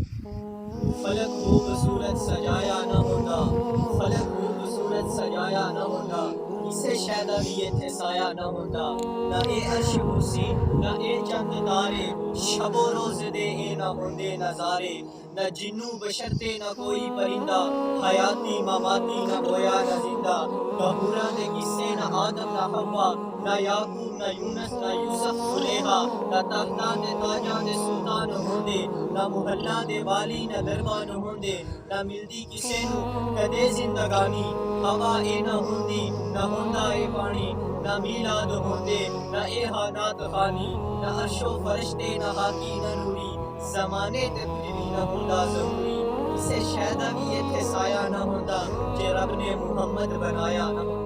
फलक खूबसूरत सजाया न होता, फलक खूबसूरत सजाया न होता, इसे शैदा भी इत्थे साया न होता। ना ए अर्श कुर्सी ना ए चंद तारे, शबो रोज दे ए ना होंदे नजारे। न जिन्नू बशरते न कोई परिंदा, हयाती ममाती न होया न जिंदा। गहूरा दे किस्से न आदम न हवा, न याकूब न यूनस न यूसुफ जुलेहा। न तख्तां दे ताजां दे सुल्तान होंदे, न मुहल्ला दे वाली न दरबान होंदे। न मिलदी किसे नू कदे जिंदगानी, हवा ए न होंदी न होंदा ए पानी। न मीलाद होंदे न ए हानात खानी, न अर्शो फरिश्ते न हाकी न नूरी। ज़माने ते कुछ भी न होंदा ज़रूरी, इसे शैदा भी इत्थे साया न होंदा, जे रब ने मुहम्मद बनाया न होंदा।